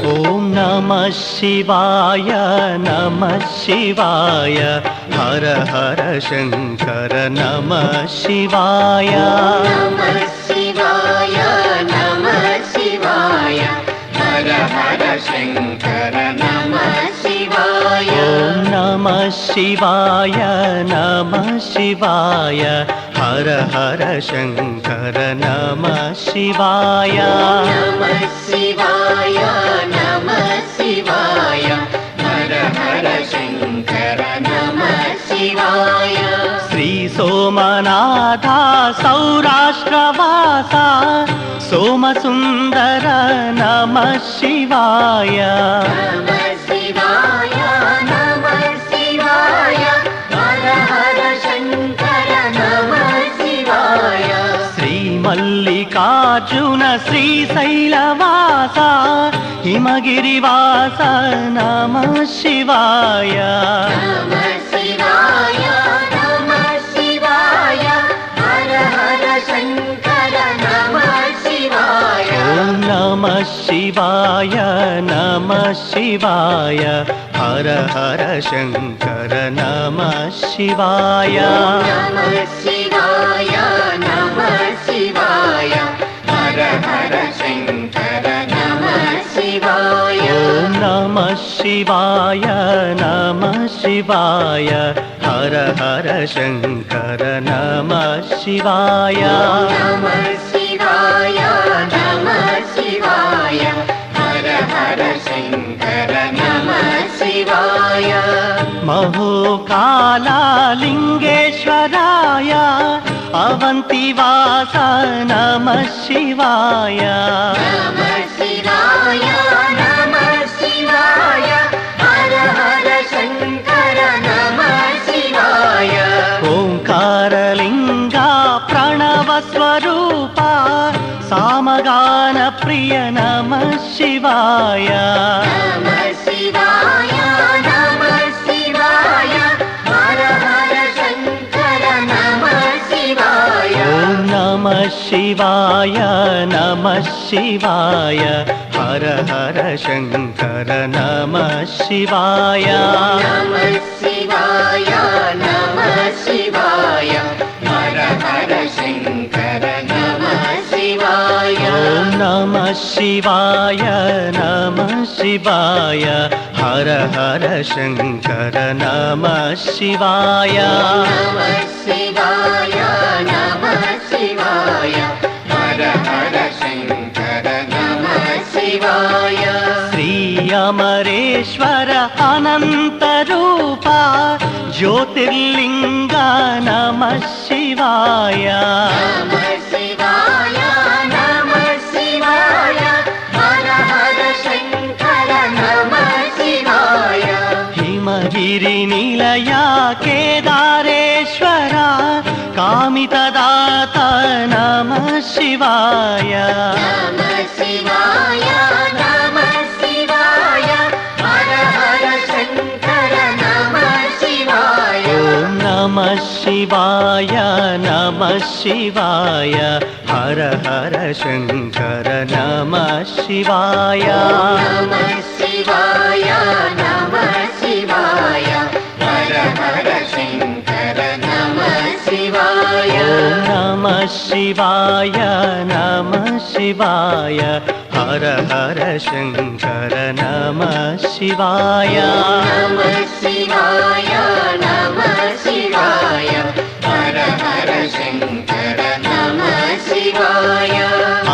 ॐ नमः शिवाय नमः शिवाय हर हर शंकर नमः शिवाय नमः शिवाय नमः शिवाय हर हर शंकर नमः शिवाय ॐ नमः शिवाय नमः शिवाय हर हर शंकर नमः शिवाय नमः शिवाय नमः शिवाय हर हर शंकर नमः शिवाय श्री सोमनाथा सौराष्ट्रवासा सोमसुंदर नमः शिवाय नमः शिवाय नमः शिवाय हर हर शंकर नमः शिवाय श्री मल्लिकार्जुन श्रीशैलवासा हिमगिरिवास नमः शिवाय नमः शिवाय नमः शिवाय हर हर शंकर नमः शिवाय ॐ नमः शिवाय नमः शिवाय हर हर शंकर नमः शिवाय नमः शिवाय नमः शिवाय हर हर शंकर नमः शिवाय ॐ नमः शिवाय नमः शिवाय हर हर शंकर नमः शिवाय नमः शिवाय नमः शिवाय हर हर शंकर नमः शिवाय महोकालालिंगेश्वराय अवंतिवास नमः शिवाय नमः शिवाय नमः शिवाय हर हर शंकर नमः शिवाय ओंकारलिंगा प्रणवस्वरूपा सामगान प्रिय नमः शिवाय नमः शिवाय नमः शिवाय हर हर शंकर नमः शिवाय ॐ नमः शिवाय नमः शिवाय हर हर शंकर नमः शिवाय नमः शिवाय नमः शिवाय हर हर शंकर नमः शिवाय ॐ नमः शिवाय नमः शिवाय हर हर शंकर नमः शिवाय नमः शिवाय नमः शिवाय हर हर शंकर नमः शिवाय श्री अमरेश्वर अनंत रूपा ज्योतिर्लिंग नमः शिवाय नमः शिवाय नमः शिवाय हर हर शंकर नमः शिवाय हिमगिरि निलया केदारेश्वरा कामितदाता नमः शिवाय नमः शिवाय नमः शिवाय हर हर शंकर नमः शिवाय ॐ नमः शिवाय नमः शिवाय हर हर शंकर नमः शिवाय नमः शिवाय नमः शिवाय हर हर शंकर नमः शिवाय ॐ नमः शिवाय नमः शिवाय हर हर शंकर नमः शिवाय नमः शिवाय नमः शिवाय हर हर शंकर नमः शिवाय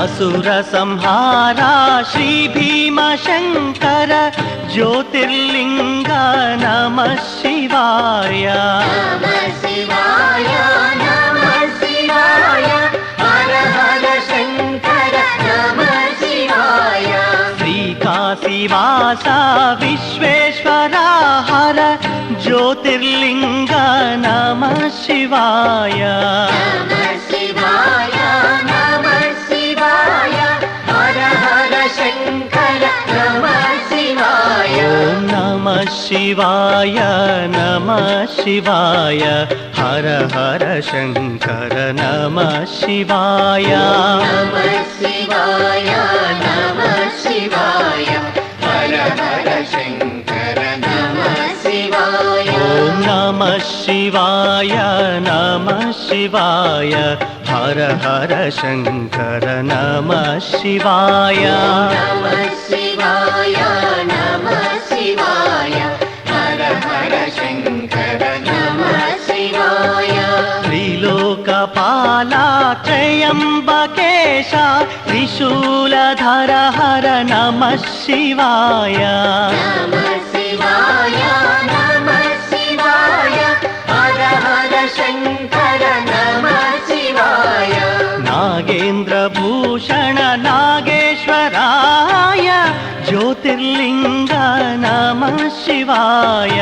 असुर संहारा श्री भीम शंकर ज्योतिर्लिंग नमः शिवाय नमः शिवाय नमः शिवाय हर हर शंकर नमः शिवाय श्रीकाशीवास विश्वेश्वरा हर ज्योतिर्लिंग नमः शिवाय नमः शिवाय नमः शिवाय हर हर शंकर नमः शिवाय ॐ नमः शिवाय नमः शिवाय हर हर शंकर नमः शिवाय नमः शिवाय नमः शिवाय शङ्कर नमः शिवाय ॐ नमः शिवाय नमः शिवाय हर हर शङ्कर नमः शिवाय नमः शिवाय नमः शिवाय हर हर शङ्कर नमः शिवाय त्रिलोकपाला त्र्यम्बकेश त्रिशूलधर हर नमः शिवाय नमः शिवाय नमः शिवाय हर हर शङ्कर नमः शिवाय नागेन्द्रभूषण नागेश्वराय ज्योतिर्लिङ्ग नमः शिवाय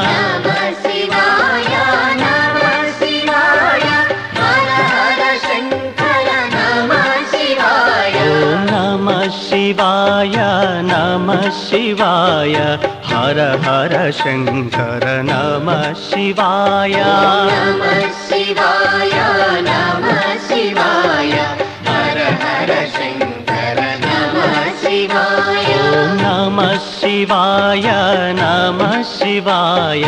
नमः शिवाय नमः शिवाय हर हर शङ्कर नमः शिवाय ॐ नमः शिवाय नमः शिवाय हर हर शङ्कर नमः शिवाय नमः शिवाय नमः शिवाय हर हर शङ्कर नमः शिवाय ॐ नमः शिवाय नमः शिवाय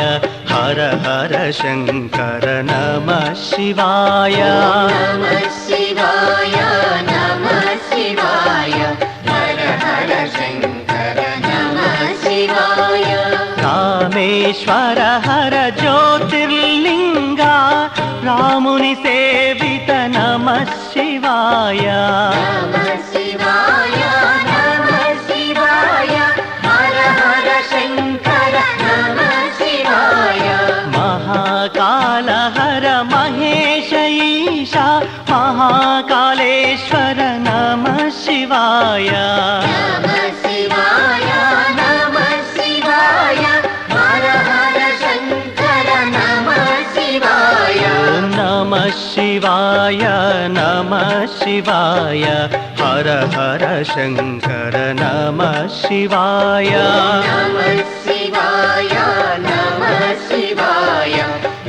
हर हर शङ्कर नमः शिवाय नमः शिवाय नमः शिवाय हर हर शङ्कर नमः शिवाय रामेश्वर हर ज्योतिर्लिङ्ग रामुनि सेवित नमः शिवाय नमः शिवाय नमः शिवाय हर हर शङ्कर नमः शिवाय महाकाल हर महेश ईशा महाकालेश्वर नमः शिवाय नमः शिवाय नमः शिवाय हर हर शङ्कर नमः शिवाय ॐ नमः शिवाय नमः शिवाय हर हर शङ्कर नमः शिवाय नमः शिवाय नमः शिवाय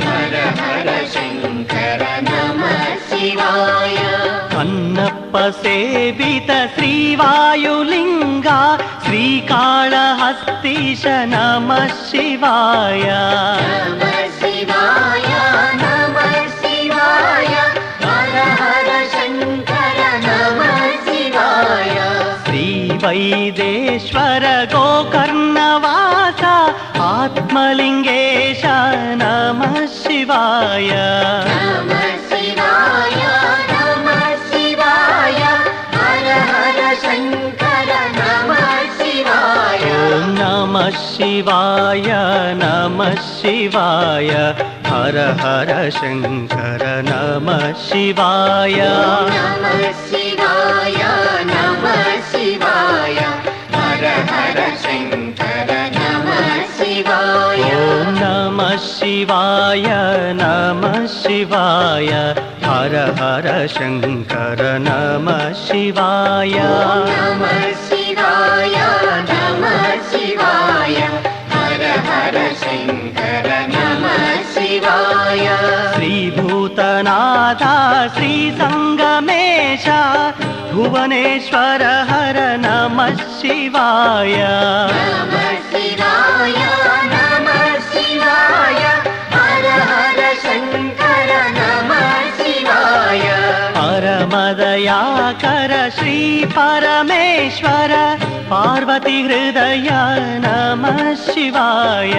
हर हर शङ्कर नमः शिवाय अन्नप्प सेवित श्रीवायुलिङ्ग श्रीकाళहस्तीश नमः शिवाय नमः शिवाय नमः शिवाय हर हर शङ्कर नमः शिवाय श्रीवैदेश्वर गोकर्णवास आत्मलिङ्गेश नमः शिवाय नमः शिवाय नमः शिवाय हर हर शङ्कर नमः शिवाय ॐ नमः शिवाय नमः शिवाय हर हर शङ्कर नमः शिवाय नमः शिवाय नमः शिवाय हर हर शङ्कर नमः शिवाय ॐ नमः शिवाय नमः शिवाय हर हर शङ्कर नमः शिवाय नमः शिवाय नमः शिवाय हर हर शङ्कर नमः शिवाय श्रीभूतनाथ श्रीसङ्गमेश भुवनेश्वर हर नमः शिवाय नमः शिवाय नमः शिवाय हर हर शङ्कर नमः शिवाय परमदयाकर श्री परमेश्वर पार्वती हृदय नमः शिवाय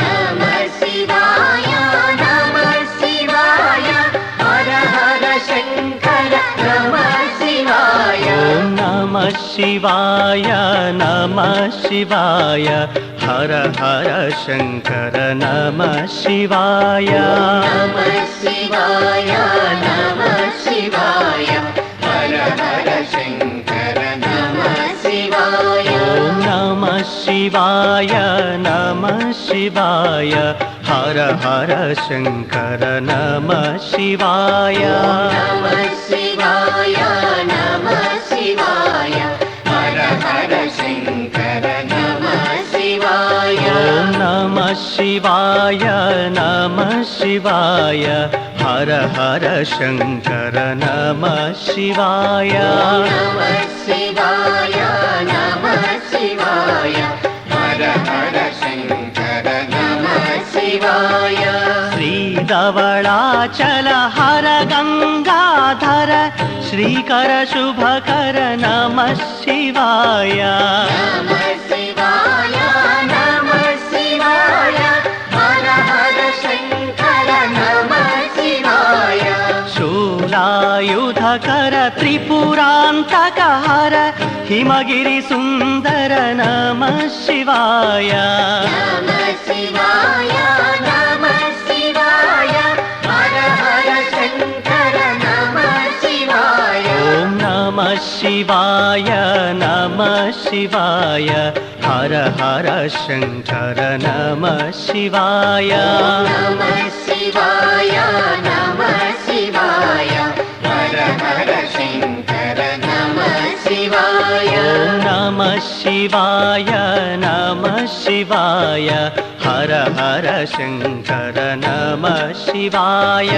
नमः शिवाय नमः शिवाय हर हर शङ्कर नमः शिवाय ॐ नमः शिवाय नमः शिवाय हर हर शङ्कर नमः शिवाय नमः शिवाय नमः शिवाय हर हर शङ्कर नमः शिवाय ॐ नमः शिवाय नमः शिवाय हर हर शङ्कर नमः शिवाय नमः शिवाय नमः शिवाय हर हर शङ्कर नमः शिवाय ॐ नमः शिवाय नमः शिवाय हर हर शङ्कर नमः शिवाय नमः शिवाय नमः शिवाय हर हर धवलाचल हर गंगाधर श्रीकर शुभकर नमः शिवाय नमः शिवाय नमः शिवाय हर हर शंकर नमः शिवाय शूलायुधकर त्रिपुरान्तक हर हिमगिरि सुंदर नमः शिवाय नमः शिवाय नमः शिवाय हर हर शंकर नमः शिवाय ओम नमः शिवाय नमः शिवाय हर हर शंकर नमः शिवाय नमः शिवाय नमः शिवाय हर हर शंकर नमः शिवाय ओम नमः शिवाय नमः शिवाय हर हर शंकर नमः शिवाय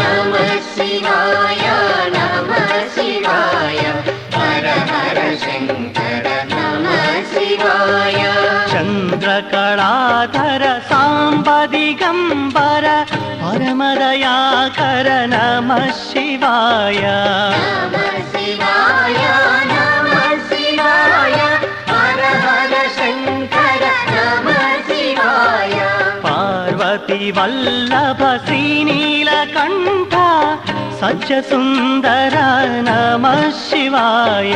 नमः शिवाय नमः शिवाय हर हर शंकर नमः शिवाय चंद्रकलाधर सांब दिगंबर परमदयाकर नमः शिवाय नमः शिवाय नमः शिवाय हर हर शंकर नमः शिवाय पार्वती वल्लभ श्रीनीलकंठ सज्ज सुंदर नमः शिवाय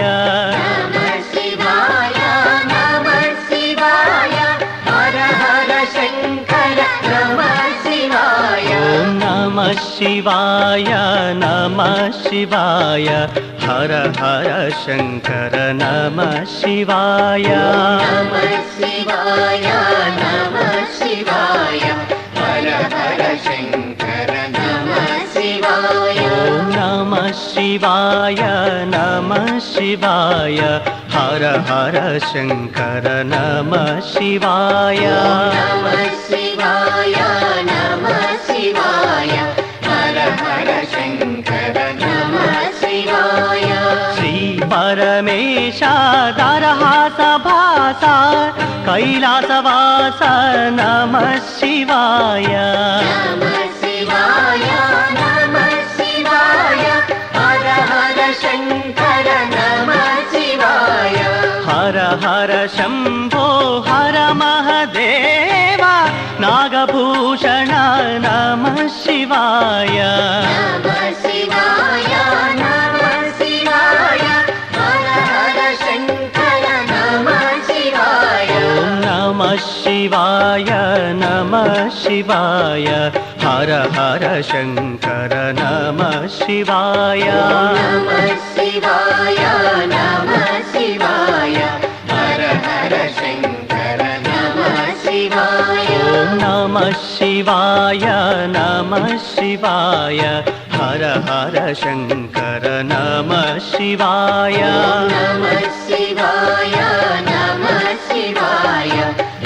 नमः शिवाय नमः शिवाय हर हर शंकर नमः शिवाय ओम नमः शिवाय नमः शिवाय हर हर शंकर नमः शिवाय नमः शिवाय नमः शिवाय हर हर शंकर नमः शिवाय ओम नमः शिवाय नमः शिवाय हर हर शंकर नमः शिवाय नमः शिवाय नमः शिवाय हर हर शंकर नमः शिवाय श्री परमेशादरहास भासा कैलासवास नमः शिवाय नमः शिवाय नमः शिवाय हर हर शंकर नमः शिवाय हर हर शंभो हर महदेव नागभूषण नमः शिवाय नमः शिवाय नमः शिवाय हर हर शंकर नमः शिवाय ओम नमः शिवाय नमः शिवाय हर हर शंकर नमः शिवाय नमः शिवाय नमः शिवाय हर हर शंकर नमः शिवाय ओम नमः शिवाय नमः शिवाय हर हर शंकर नमः शिवाय नमः शिवाय नमः शिवाय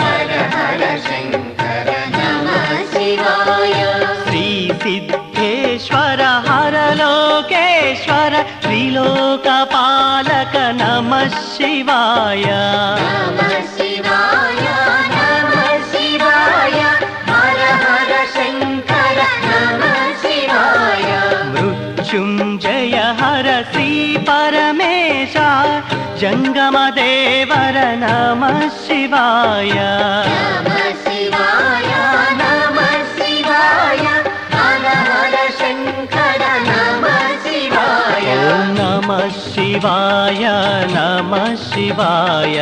हर हर शंकर नमः शिवाय श्री सिद्धेश्वर हर लोकेश्वर त्रिलोकपालक नमः शिवाय नमः शिवाय नमः शिवाय हर हर शंकर नमः शिवाय मृत्युंजय हर श्री परमेश जंगमदेवर नमः शिवाय नमः शिवाय नमः शिवाय हर हर शंकर नमः शिवाय ओम नमः शिवाय नमः शिवाय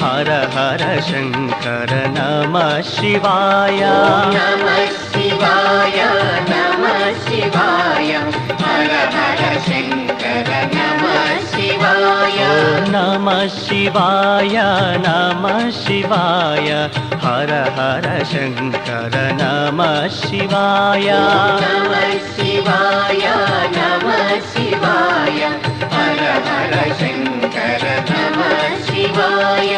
हर हर शंकर नमः शिवाय नमः शिवाय नमः शिवाय हर हर शंकर नमः शिवाय ओम नमः शिवाय नमः शिवाय हर हर शंकर नमः शिवाय नमः शिवाय नमः शिवाय हर हर शंकर नमः शिवाय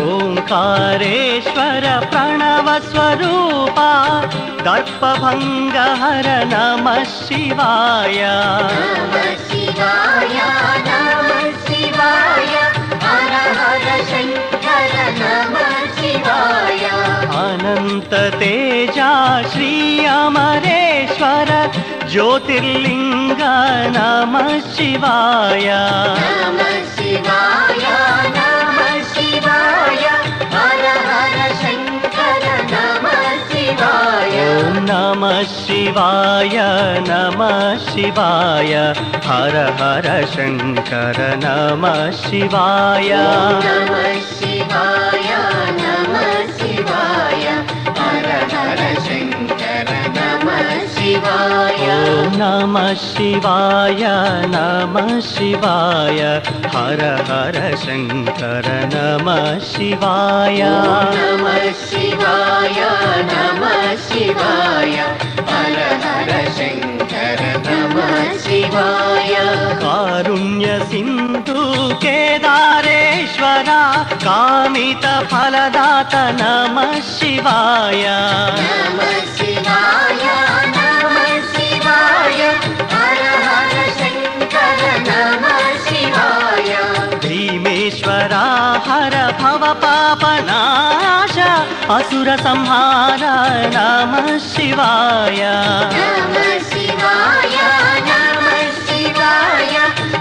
ओंकारेश्वर प्रणव स्वरूपा दर्पभंग हर नमः शिवाय नमः शिवाय नमः शिवाय हर हर शंकर नमः शिवाय आनंद अनंत तेजा श्री अमरेश्वर ज्योतिर्लिंग नमः शिवाय नमः शिवाय नमः शिवाय हर हर शंकर नमः शिवाय ओम नमः शिवाय नमः शिवाय हर हर शंकर नमः शिवाय नमः शिवाय नमः शिवाय हर हर शंकर नमः शिवाय ओम नमः शिवाय नमः शिवाय हर हर शंकर नमः शिवाय नमः शिवाय नमः शिवाय हर हर शंकर नमः शिवाय कारुण्य सिंधु केदारेश्वरा कामित फलदाता नमः शिवाय नमः शिवाय नमः शिवाय हर हर शंकर नमः शिवाय भीमेश्वरा हर भव पापनाश असुर संहार नमः शिवाय नमः शिवाय नमः शिवाय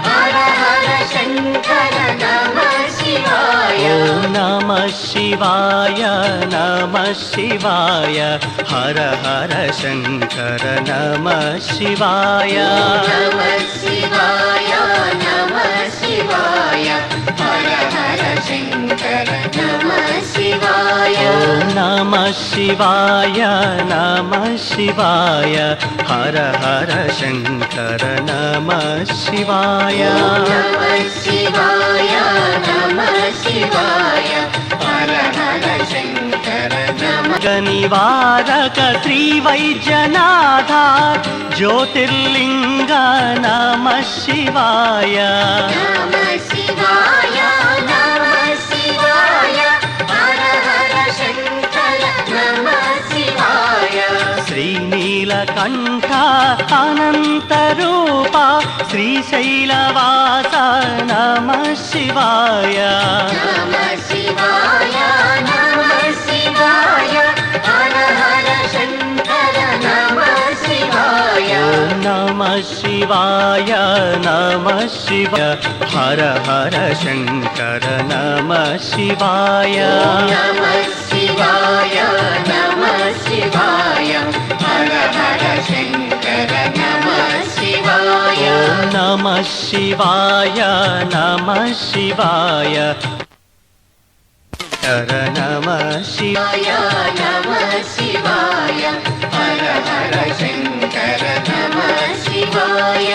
हर हर शंकर नमः शिवाय ओम नमः शिवाय नमः शिवाय हर हर शंकर नमः शिवाय नमः शिवाय नमः शिवाय हर हर शंकर नमः शिवाय ओम नमः शिवाय नमः शिवाय हर हर शंकर नमः शिवाय नमः शिवाय नमः शिवाय हर हर शंकर नमः निवारक श्री वैद्यनाथ ज्योतिर्लिंग नमः शिवाय नमः शिवाय नमः शिवाय हर हर शंकर नमः शिवाय श्रीनीलकंठ अनंत रूपा श्रीशैलवास नमः शिवाय नमः शिवाय नमः शिवाय हर हर शंकर नमः शिवाय ओम नमः शिवाय नमः शिवाय हर हर शंकर नमः शिवाय नमः शिवाय नमः शिवाय हर हर शंकर नमः शिवाय ओम नमः शिवाय नमः शिवाय हर नमः शिवाय शिवाय नमः शिवाय हर हर शंकर नमः शिवाय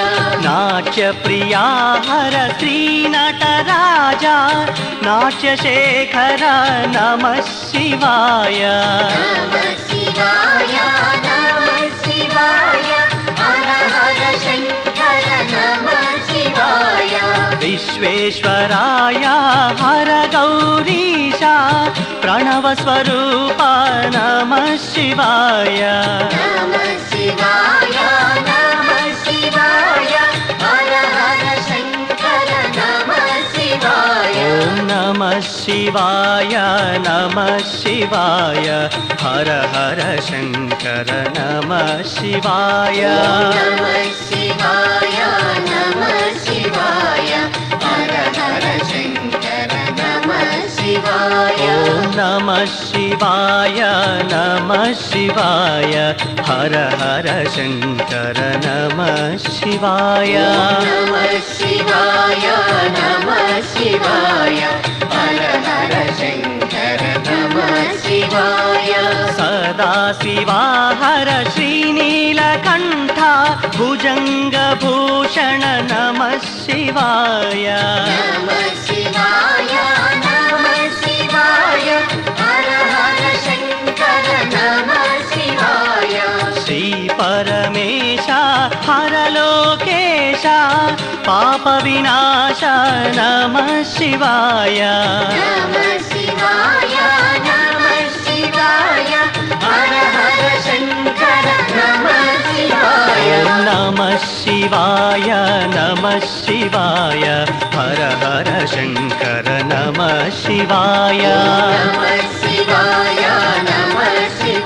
नाट्य प्रिया हर श्री नटराजा नाट्य शेखर नमः शिवाय नमः शिवाय नमः शिवाय हर हर शंकर नमः शिवाय विश्वेश्वराय हर गौरीशा प्रणव स्वरूप नमः शिवाय नमः शिवाय नमः शिवाय हर हर शंकर नमः शिवाय ओम नमः शिवाय नमः शिवाय हर हर शंकर नमः शिवाय नमः शिवाय नमः शिवाय हर हर शंकर नमः शिवाय ओम नमः शिवाय नमः शिवाय हर हर शंकर नमः शिवाय नमः शिवाय नमः शिवाय हर हर शंकर नमः शिवाय सदा शिवा हर श्रीनीलकंठ भुजंग भूषण नमः शिवाय नमः शिवाय नमः शिवाय हर हर शंकर नमः शिवाय श्री परमेश हर लोकेश पाप विनाश नमः शिवाय नमः शिवाय नमः शिवाय हर हर शंकर नमः शिवाय ओम नमः शिवाय नमः शिवाय हर हर शंकर नमः शिवाय नमः शिवाय नमः शिवाय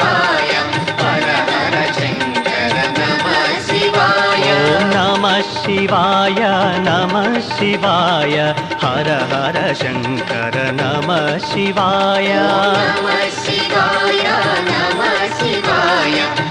शिवाय नमः शिवाय हर हर शङ्कर नमः शिवाय नमः शिवाय नमः शिवाय